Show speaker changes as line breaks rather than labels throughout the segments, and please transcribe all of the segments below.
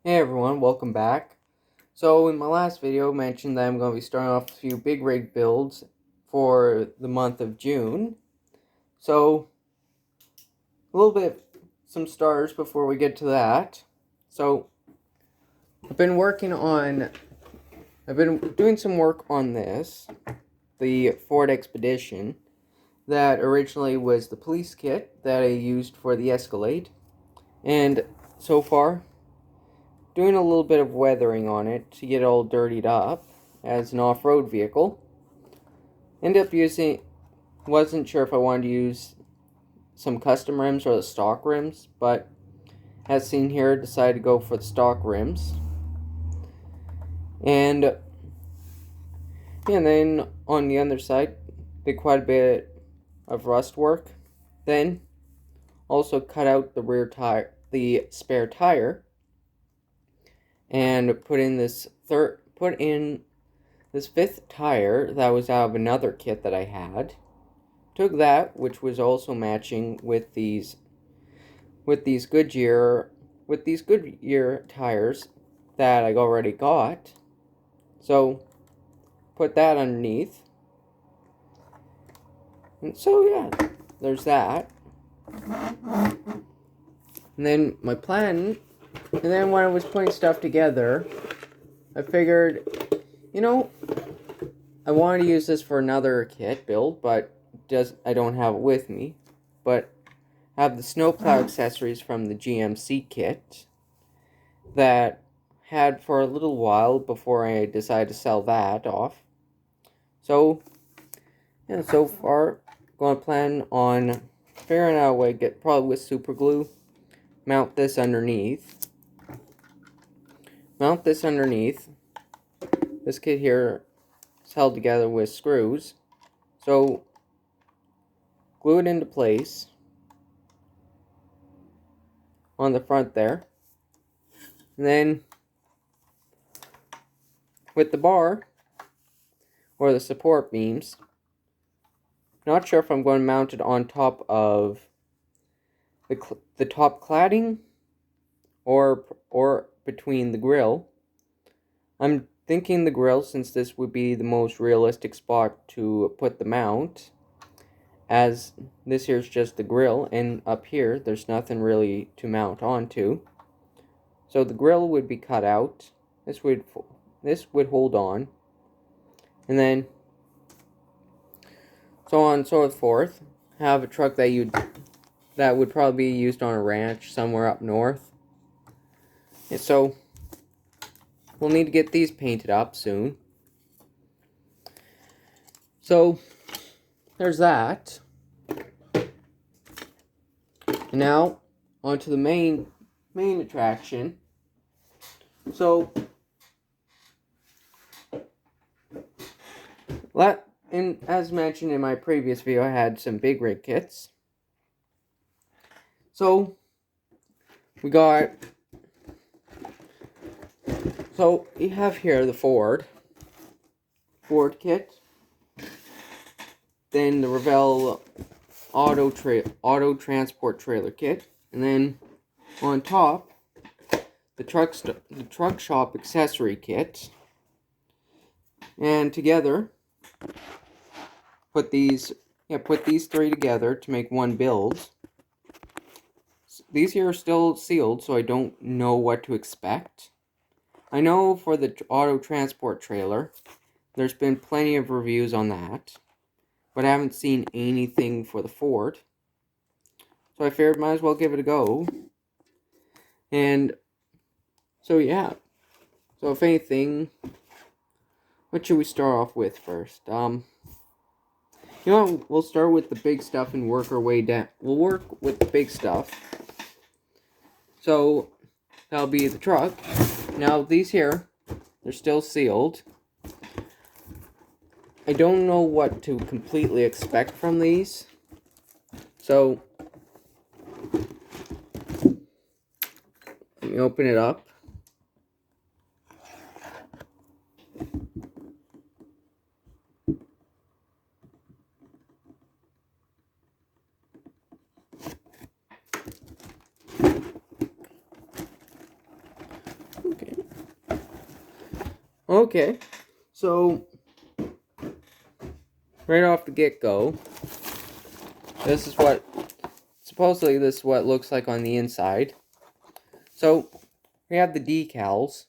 Hey everyone, welcome back. So in my last video I mentioned that I'm going to be starting off a few big rig builds for the month of June. So a little bit, some starters before we get to that. So I've been doing some work on this, the Ford Expedition, that originally was the police kit that I used for the Escalade. And so far, doing a little bit of weathering on it to get it all dirtied up as an off-road vehicle. Wasn't sure if I wanted to use some custom rims or the stock rims, but as seen here, decided to go for the stock rims. And then on the other side, did quite a bit of rust work. Then also cut out the rear tire, the spare tire, and put in this fifth tire that was out of another kit that I had. Took that, which was also matching with these Goodyear tires that I already got. So put that underneath. And so yeah, there's that. And then my plan, and then when I was putting stuff together, I figured, I wanted to use this for another kit build, but I don't have it with me. But I have the snowplow accessories from the GMC kit that had for a little while before I decided to sell that off. So, yeah, so far, going to plan on figuring out a way to get, probably with super glue, mount this underneath. This kit here is held together with screws. So, glue it into place on the front there. And then, with the bar, or the support beams, not sure if I'm going to mount it on top of the top cladding or between the grill. I'm thinking the grill, since this would be the most realistic spot to put the mount, as this here's just the grill, and up here there's nothing really to mount onto. So the grill would be cut out. This would hold on, and then so on and so forth. Have a truck that would probably be used on a ranch somewhere up north. And so we'll need to get these painted up soon. So there's that. And now onto the main attraction. So and as mentioned in my previous video, I had some big rig kits. So we have here the Ford kit, then the Revell auto transport trailer kit, and then on top the truck shop accessory kit. And together, put these three together to make one build. These here are still sealed, so I don't know what to expect. I know for the auto transport trailer, there's been plenty of reviews on that, but I haven't seen anything for the Ford. So I figured might as well give it a go. And so yeah. So if anything, what should we start off with first? We'll start with the big stuff and work our way down. We'll work with the big stuff. So that'll be the truck. Now these here, they're still sealed. I don't know what to completely expect from these. So let me open it up. Okay, so right off the get-go, this is what it looks like on the inside. So we have the decals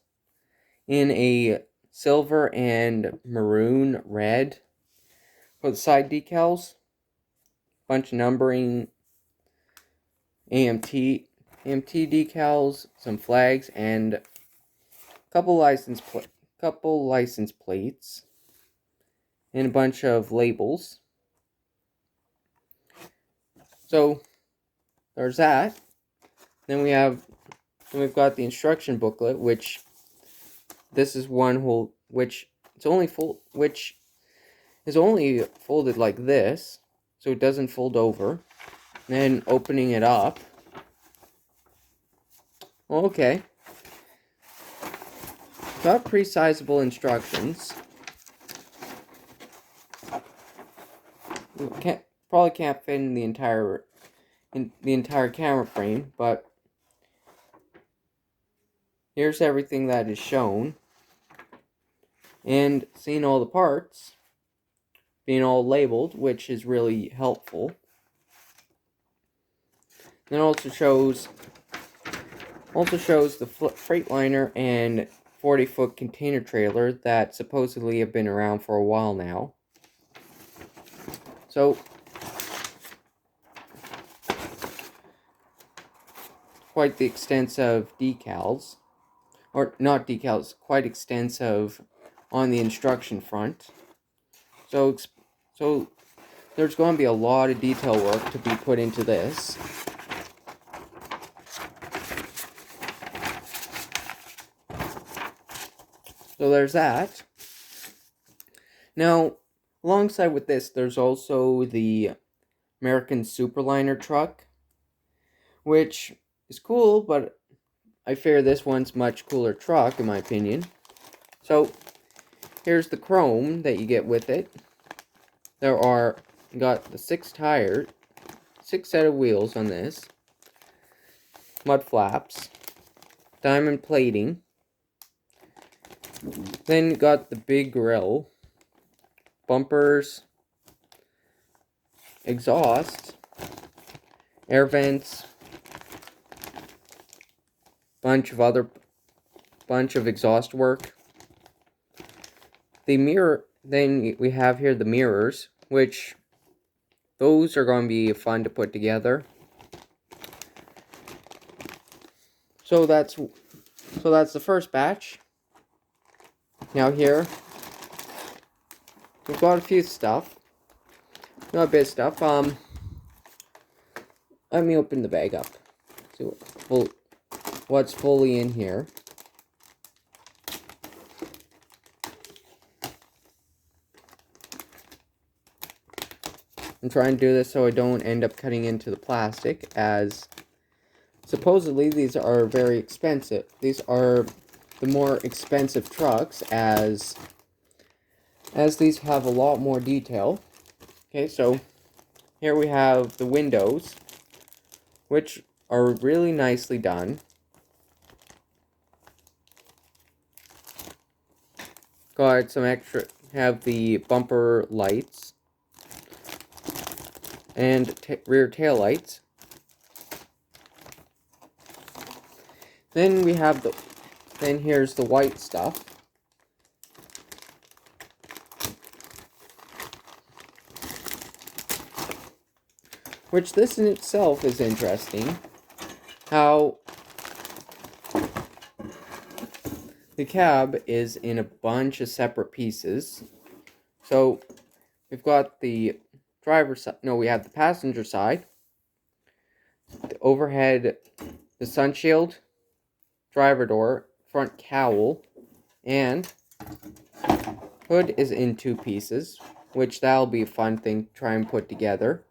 in a silver and maroon red for the side decals. Bunch of numbering, AMT decals, some flags, and a couple license plates, and a bunch of labels. So there's that. Then we've got the instruction booklet, which this is which is only folded like this, so it doesn't fold over. Then opening it up. Okay. Got pretty sizable instructions. Probably can't fit in the entire camera frame, but here's everything that is shown. And seeing all the parts being all labeled, which is really helpful. Then also shows the Freightliner and 40-foot container trailer that supposedly have been around for a while now. So quite the extensive decals, or not decals, quite extensive on the instruction front. So there's going to be a lot of detail work to be put into this. So there's that. Now, alongside with this, there's also the American Superliner truck, which is cool, but I fear this one's much cooler truck, in my opinion. So, here's the chrome that you get with it. You got the 6 set of wheels on this, mud flaps, diamond plating, then you got the big grille, bumpers, exhaust, air vents, bunch of exhaust work. The mirror, then we have here the mirrors, which those are going to be fun to put together. So that's the first batch. Now here we've got a few stuff. Not a bit of stuff. Let me open the bag up. See what's fully in here. I'm trying to do this so I don't end up cutting into the plastic, as supposedly these are very expensive. These are the more expensive trucks, as these have a lot more detail. Okay, so here we have the windows, which are really nicely done. Got some extra, have the bumper lights and rear tail lights. Then we have then here's the white stuff. Which this in itself is interesting. How the cab is in a bunch of separate pieces. So we've got the driver's side. No, we have the passenger side, the overhead, the sun shield, driver door, front cowl, and hood is in 2 pieces, which that'll be a fun thing to try and put together.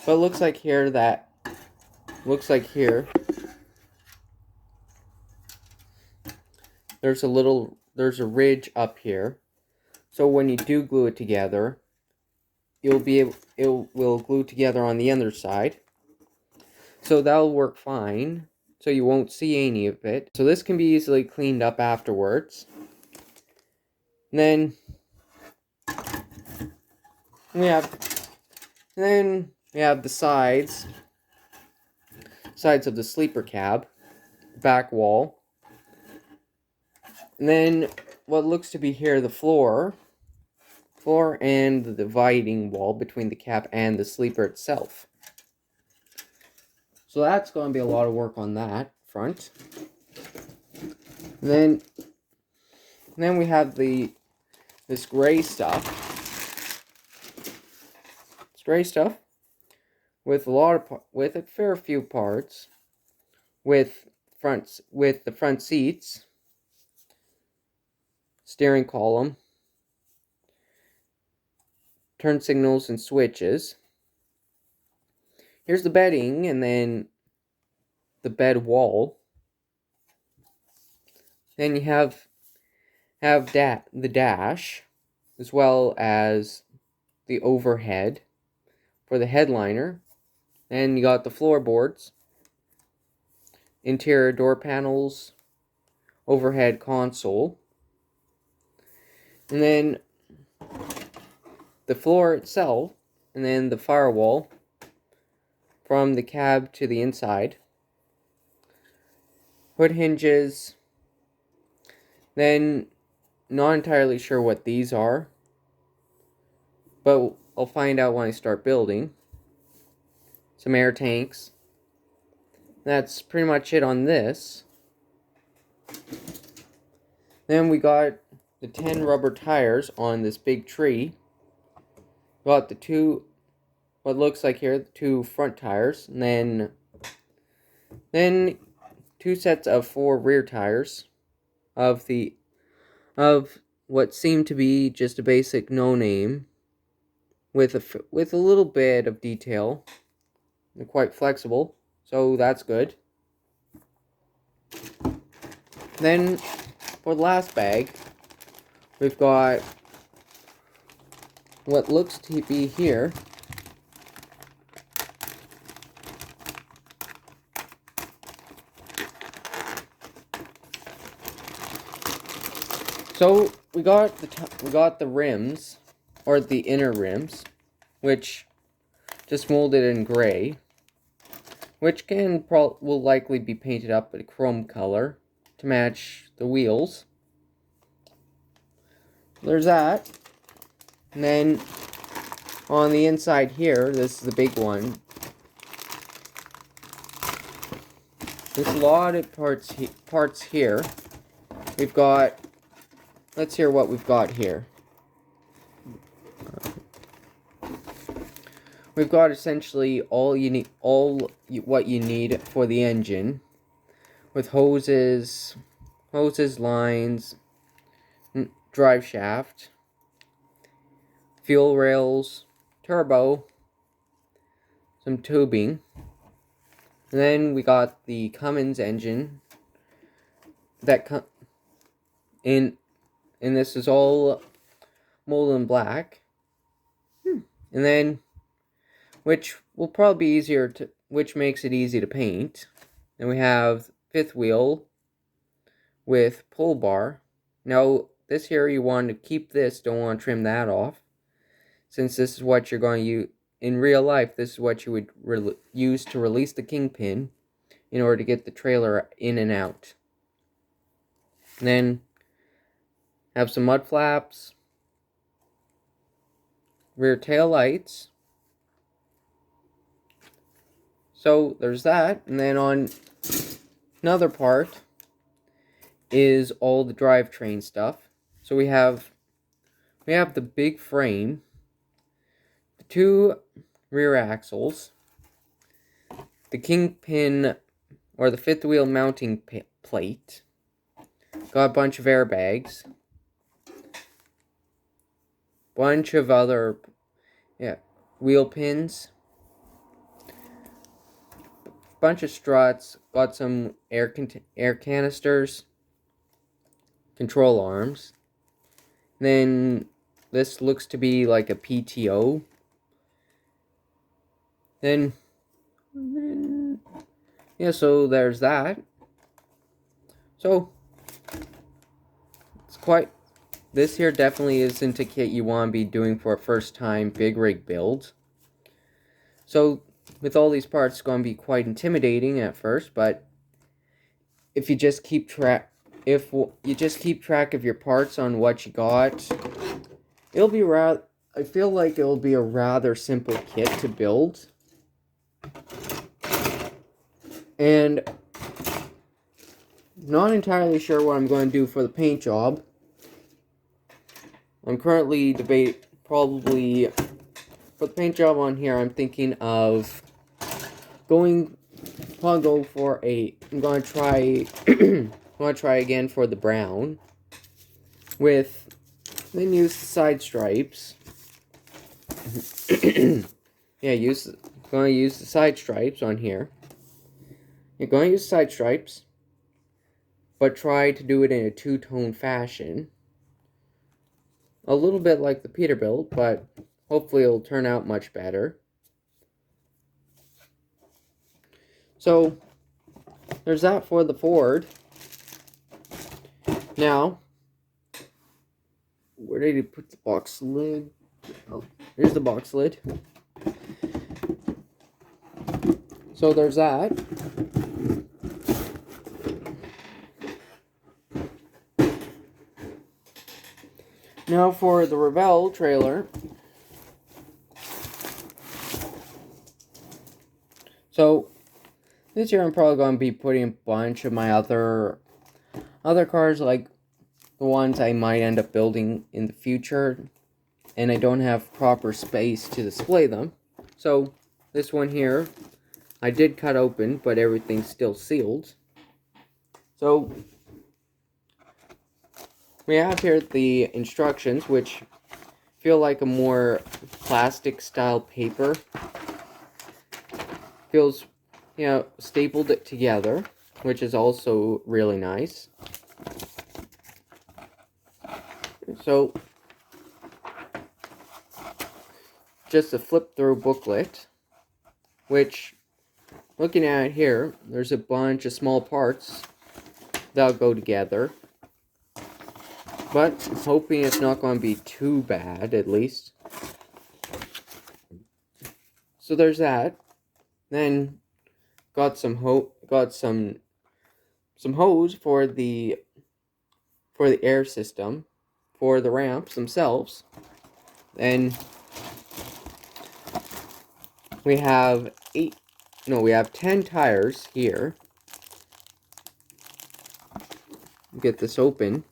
But it looks like here there's a ridge up here. So when you do glue it together, it will glue together on the other side. So that'll work fine so you won't see any of it. So this can be easily cleaned up afterwards. And then we have the sides of the sleeper cab, back wall. And then what looks to be here, the floor and the dividing wall between the cab and the sleeper itself. So that's going to be a lot of work on that front. And then we have this gray stuff. It's gray stuff with a fair few parts, with the front seats, steering column, turn signals and switches. Here's the bedding, and then the bed wall. Then you have the dash, as well as the overhead for the headliner. And you got the floorboards, interior door panels, overhead console, and then the floor itself, and then the firewall from the cab to the inside, hood hinges. Then, not entirely sure what these are, but I'll find out when I start building. Some air tanks. That's pretty much it on this. Then we got the 10 rubber tires on this big tree. Got the two, what looks like here, the 2 front tires, and then 2 sets of 4 rear tires of what seemed to be just a basic no-name with a little bit of detail. They're quite flexible, so that's good. Then for the last bag, we've got what looks to be here so we got the rims, or the inner rims, which just molded in gray, which will likely be painted up a chrome color to match the wheels. There's that. And then on the inside here, this is the big one. There's a lot of parts here. We've got, let's hear what we've got here. We've got essentially all what you need for the engine, with hoses, lines, drive shaft, fuel rails, turbo, some tubing, and then we got the Cummins engine that and this is all molded in black, and then which makes it easy to paint. And we have 5th wheel with pull bar. Now this here, you want to keep this, don't want to trim that off, since this is what you're going to use in real life. This is what you would use to release the kingpin in order to get the trailer in and out. And then have some mud flaps, rear tail lights. So there's that. And then on another part is all the drivetrain stuff. So we have the big frame, the 2 rear axles, the kingpin, or the 5th wheel mounting plate, got a bunch of airbags, bunch of other wheel pins, bunch of struts, got some air canisters, control arms. Then this looks to be like a PTO. Then yeah, so there's that. So it's quite, this here definitely isn't a kit you want to be doing for a first time big rig build. So with all these parts, it's going to be quite intimidating at first, but if you just keep track, if you just keep track of your parts on what you got, it'll be I feel like it'll be a rather simple kit to build. And not entirely sure what I'm going to do for the paint job. I'm currently probably for the paint job on here. I'm thinking of going. I'm going to try. I'm going to try again for the brown. Then use the side stripes. Yeah, going to use the side stripes on here. You're going to use side stripes, but try to do it in a two-tone fashion. A little bit like the Peterbilt, but hopefully it'll turn out much better. So, there's that for the Ford. Now, where did he put the box lid? Oh, here's the box lid. So there's that. Now for the Revell trailer. So this year I'm probably going to be putting a bunch of my other cars, like the ones I might end up building in the future, and I don't have proper space to display them. So this one here, I did cut open, but everything's still sealed. So we have here the instructions, which feel like a more plastic style paper. Feels, stapled it together, which is also really nice. So, just a flip through booklet, which, looking at it here, there's a bunch of small parts that'll go together. But I'm hoping it's not going to be too bad, at least. So there's that. Then got some hose for the air system for the ramps themselves. And we have 10 tires here. Get this open.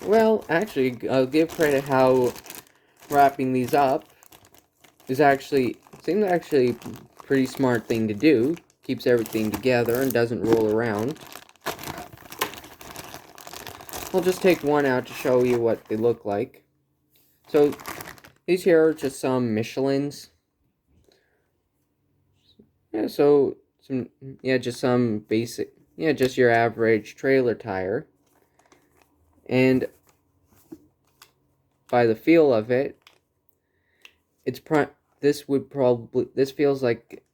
Well, actually, I'll give credit how wrapping these up seems actually a pretty smart thing to do. Keeps everything together and doesn't roll around. I'll just take one out to show you what they look like. So, these here are just some Michelins. Yeah, so, just some basic, just your average trailer tire. And by the feel of it, this feels like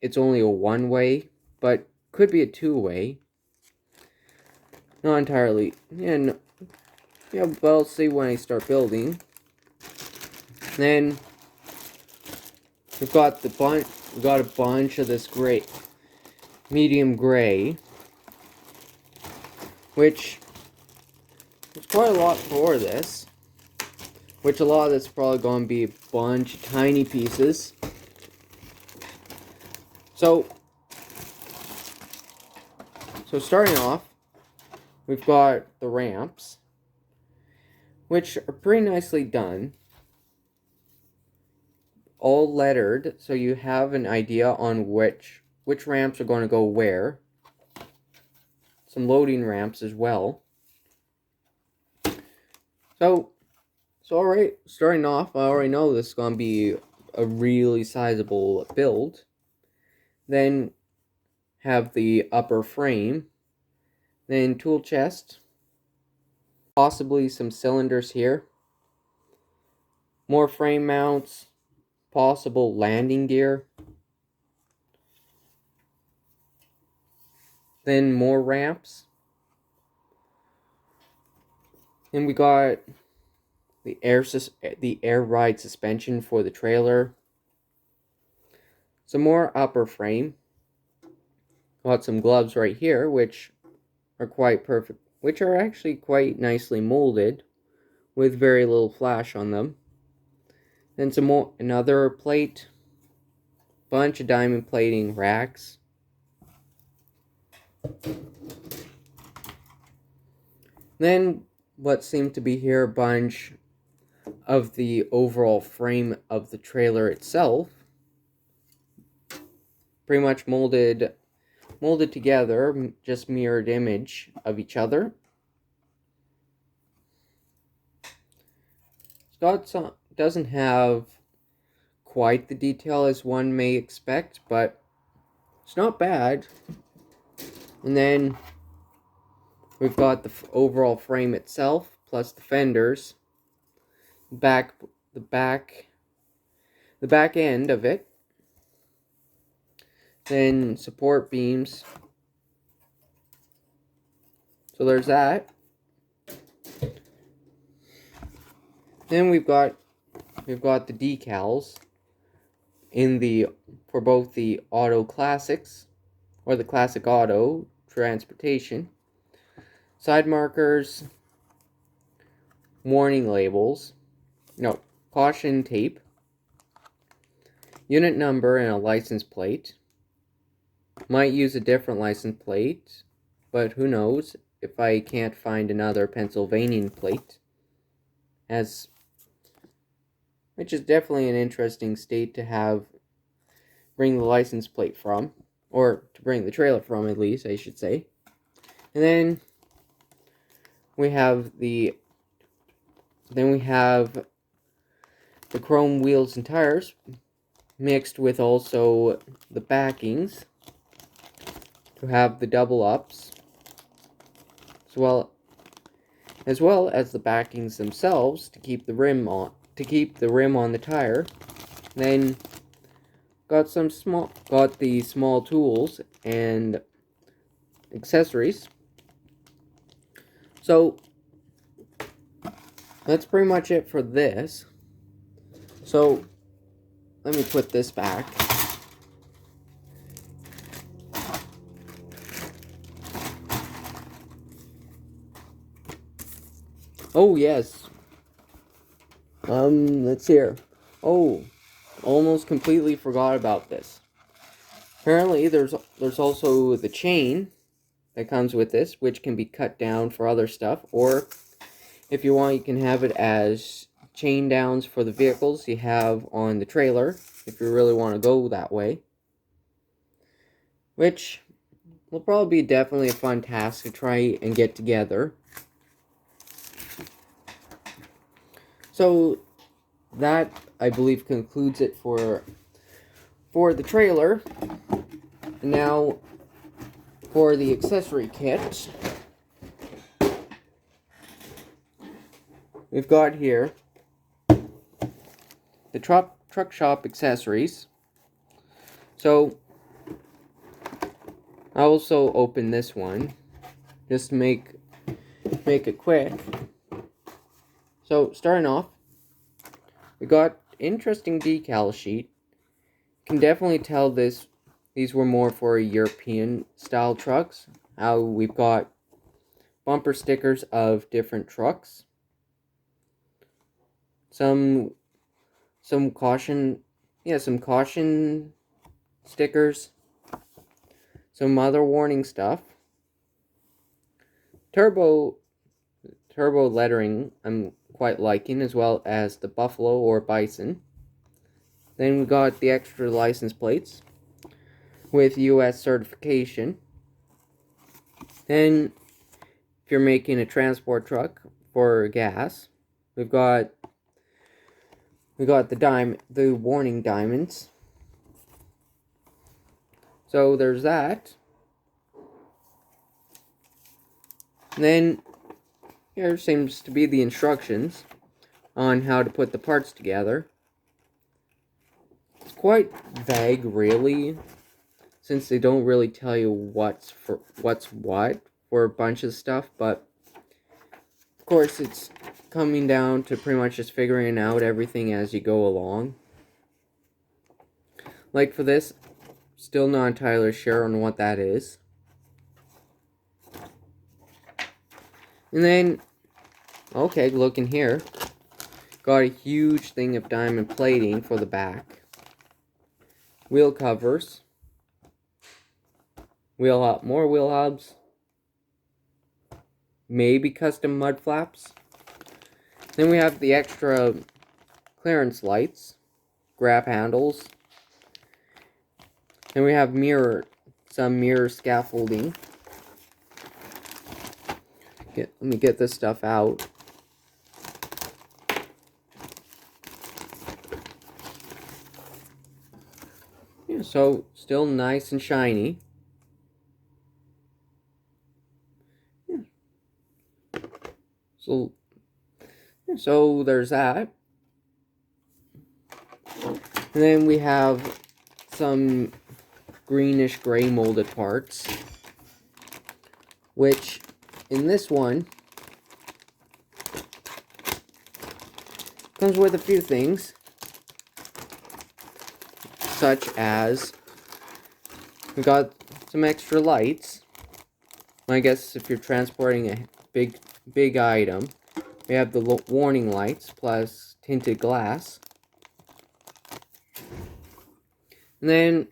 it's only a one-way, but could be a two-way. Not entirely. But I'll see when I start building. Then we've got a bunch of this gray, medium gray, which is quite a lot for this. Which a lot of this is probably going to be a bunch of tiny pieces. So starting off, we've got the ramps, which are pretty nicely done. All lettered, so you have an idea on which ramps are going to go where. Some loading ramps as well. So alright, starting off, I already know this is going to be a really sizable build. Then have the upper frame, Then tool chest, possibly some cylinders here, more frame mounts, possible landing gear, then more ramps. Then we got the air ride suspension for the trailer. Some more upper frame. Got some gloves right here, which are quite perfect, which are actually quite nicely molded with very little flash on them. Then another plate, bunch of diamond plating racks. Then what seemed to be here a bunch of the overall frame of the trailer itself, pretty much molded together, just mirrored image of each other. Doesn't have quite the detail as one may expect, but it's not bad. And then we've got the overall frame itself, plus the fenders, the back end of it, then support beams. So there's that. Then we've got the decals for both the Auto Classics or the Classic Auto transportation, side markers, warning labels, caution tape, unit number and a license plate. Might use a different license plate, but who knows if I can't find another Pennsylvania plate, which is definitely an interesting state to bring the license plate from, or to bring the trailer from, at least, I should say. And then we have the chrome wheels and tires, mixed with also the backings to have the double ups, as well as the backings themselves to keep the rim on the tire. Then got the small tools and accessories. So that's pretty much it for this. So let me put this back. Oh yes. Let's see here. Oh, almost completely forgot about this. Apparently there's also the chain that comes with this, which can be cut down for other stuff, or if you want, you can have it as chain downs for the vehicles you have on the trailer, if you really want to go that way. Which will probably be definitely a fun task to try and get together. So that, I believe, concludes it for the trailer. And now for the accessory kit, we've got here the truck shop accessories. So I also open this one just to make it quick. So starting off, we got interesting decal sheet. Can definitely tell these were more for European style trucks. How we've got bumper stickers of different trucks. Some caution stickers. Some other warning stuff. Turbo lettering I'm quite liking, as well as the buffalo or bison. Then we got the extra license plates with US certification. Then if you're making a transport truck for gas, we've got the warning diamonds. So there's that. And then here seems to be the instructions on how to put the parts together. It's quite vague, really, since they don't really tell you what's what for a bunch of stuff, but of course it's coming down to pretty much just figuring out everything as you go along. Like for this, still not entirely sure on what that is. And then, okay, looking here, got a huge thing of diamond plating for the back. Wheel covers. More wheel hubs. Maybe custom mud flaps. Then we have the extra clearance lights, grab handles. Then we have some mirror scaffolding. Let me get this stuff out. Yeah, so still nice and shiny. Yeah. So there's that. And then we have some greenish gray molded parts, which in this one comes with a few things, such as we got some extra lights. I guess if you're transporting a big item, we have the warning lights plus tinted glass. And then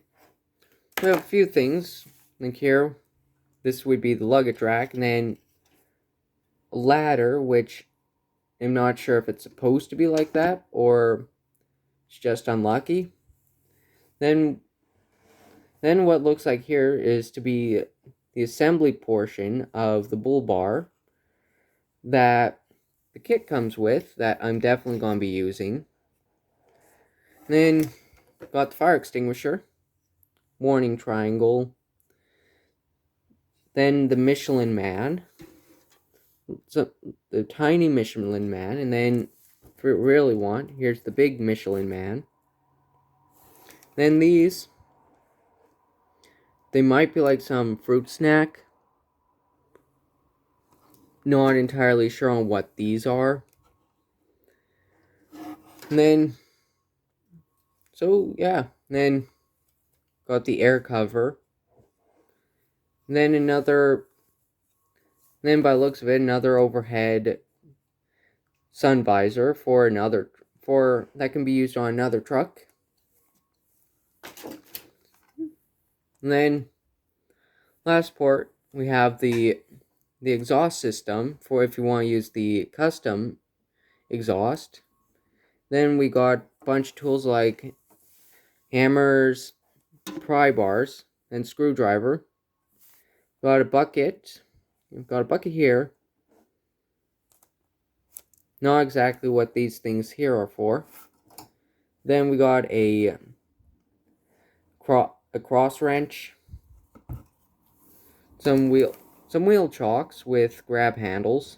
we have a few things. Like here, this would be the luggage rack, and then a ladder, which I'm not sure if it's supposed to be like that or it's just unlucky. Then what looks like here is to be the assembly portion of the bull bar that the kit comes with, that I'm definitely going to be using. And then got the fire extinguisher, warning triangle, then the Michelin Man, so the tiny Michelin Man, and then if you really want, here's the big Michelin Man. Then these, they might be like some fruit snack. Not entirely sure on what these are. And then, so yeah, then got the air cover. And then then by the looks of it, another overhead sun visor for that can be used on another truck. And then last port, we have the exhaust system for if you want to use the custom exhaust. Then we got a bunch of tools like hammers, pry bars, and screwdriver. Got a bucket. We've got a bucket here. Not exactly what these things here are for. Then we got a cross wrench, some wheel chocks with grab handles.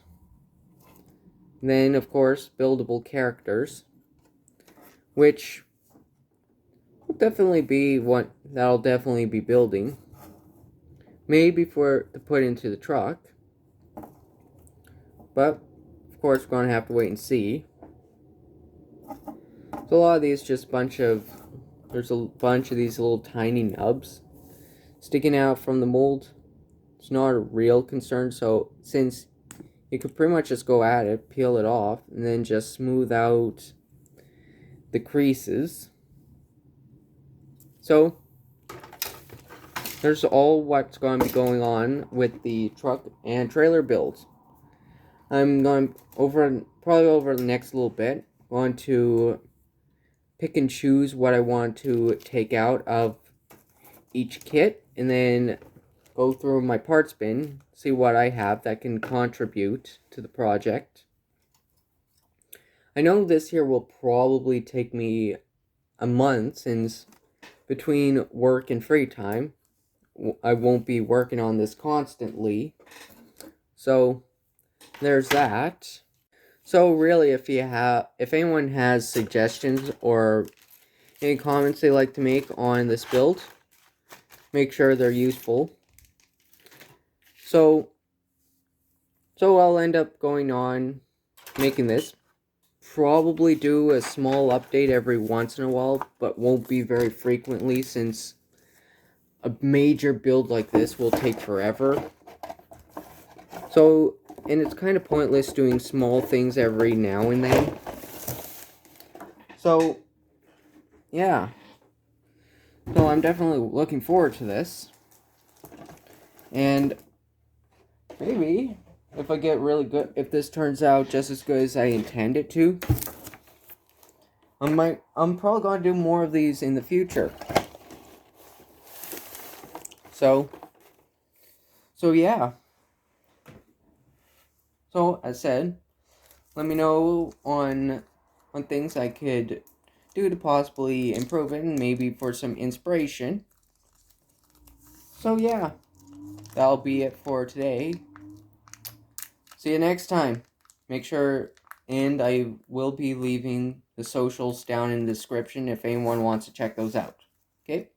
And then of course buildable characters, which will definitely be what that'll definitely be building. Maybe to put into the truck, but of course we're gonna have to wait and see. So a lot of these just there's a bunch of these little tiny nubs sticking out from the mold. It's not a real concern, so since you could pretty much just go at it, peel it off, and then just smooth out the creases. So there's all what's going to be going on with the truck and trailer builds. I'm going probably over the next little bit, going to pick and choose what I want to take out of each kit, and then go through my parts bin, see what I have that can contribute to the project. I know this here will probably take me a month, since between work and free time, I won't be working on this constantly. So there's that. So really, if anyone has suggestions or any comments they like to make on this build, make sure they're useful. So I'll end up going on making this. Probably do a small update every once in a while, but won't be very frequently since a major build like this will take forever. So, and it's kind of pointless doing small things every now and then. So, yeah. So I'm definitely looking forward to this. And maybe if I get really good, if this turns out just as good as I intend it to, I'm probably going to do more of these in the future. So yeah. So, as said, let me know on things I could do to possibly improve it and maybe for some inspiration. So, yeah, that'll be it for today. See you next time. Make sure, and I will be leaving the socials down in the description if anyone wants to check those out. Okay?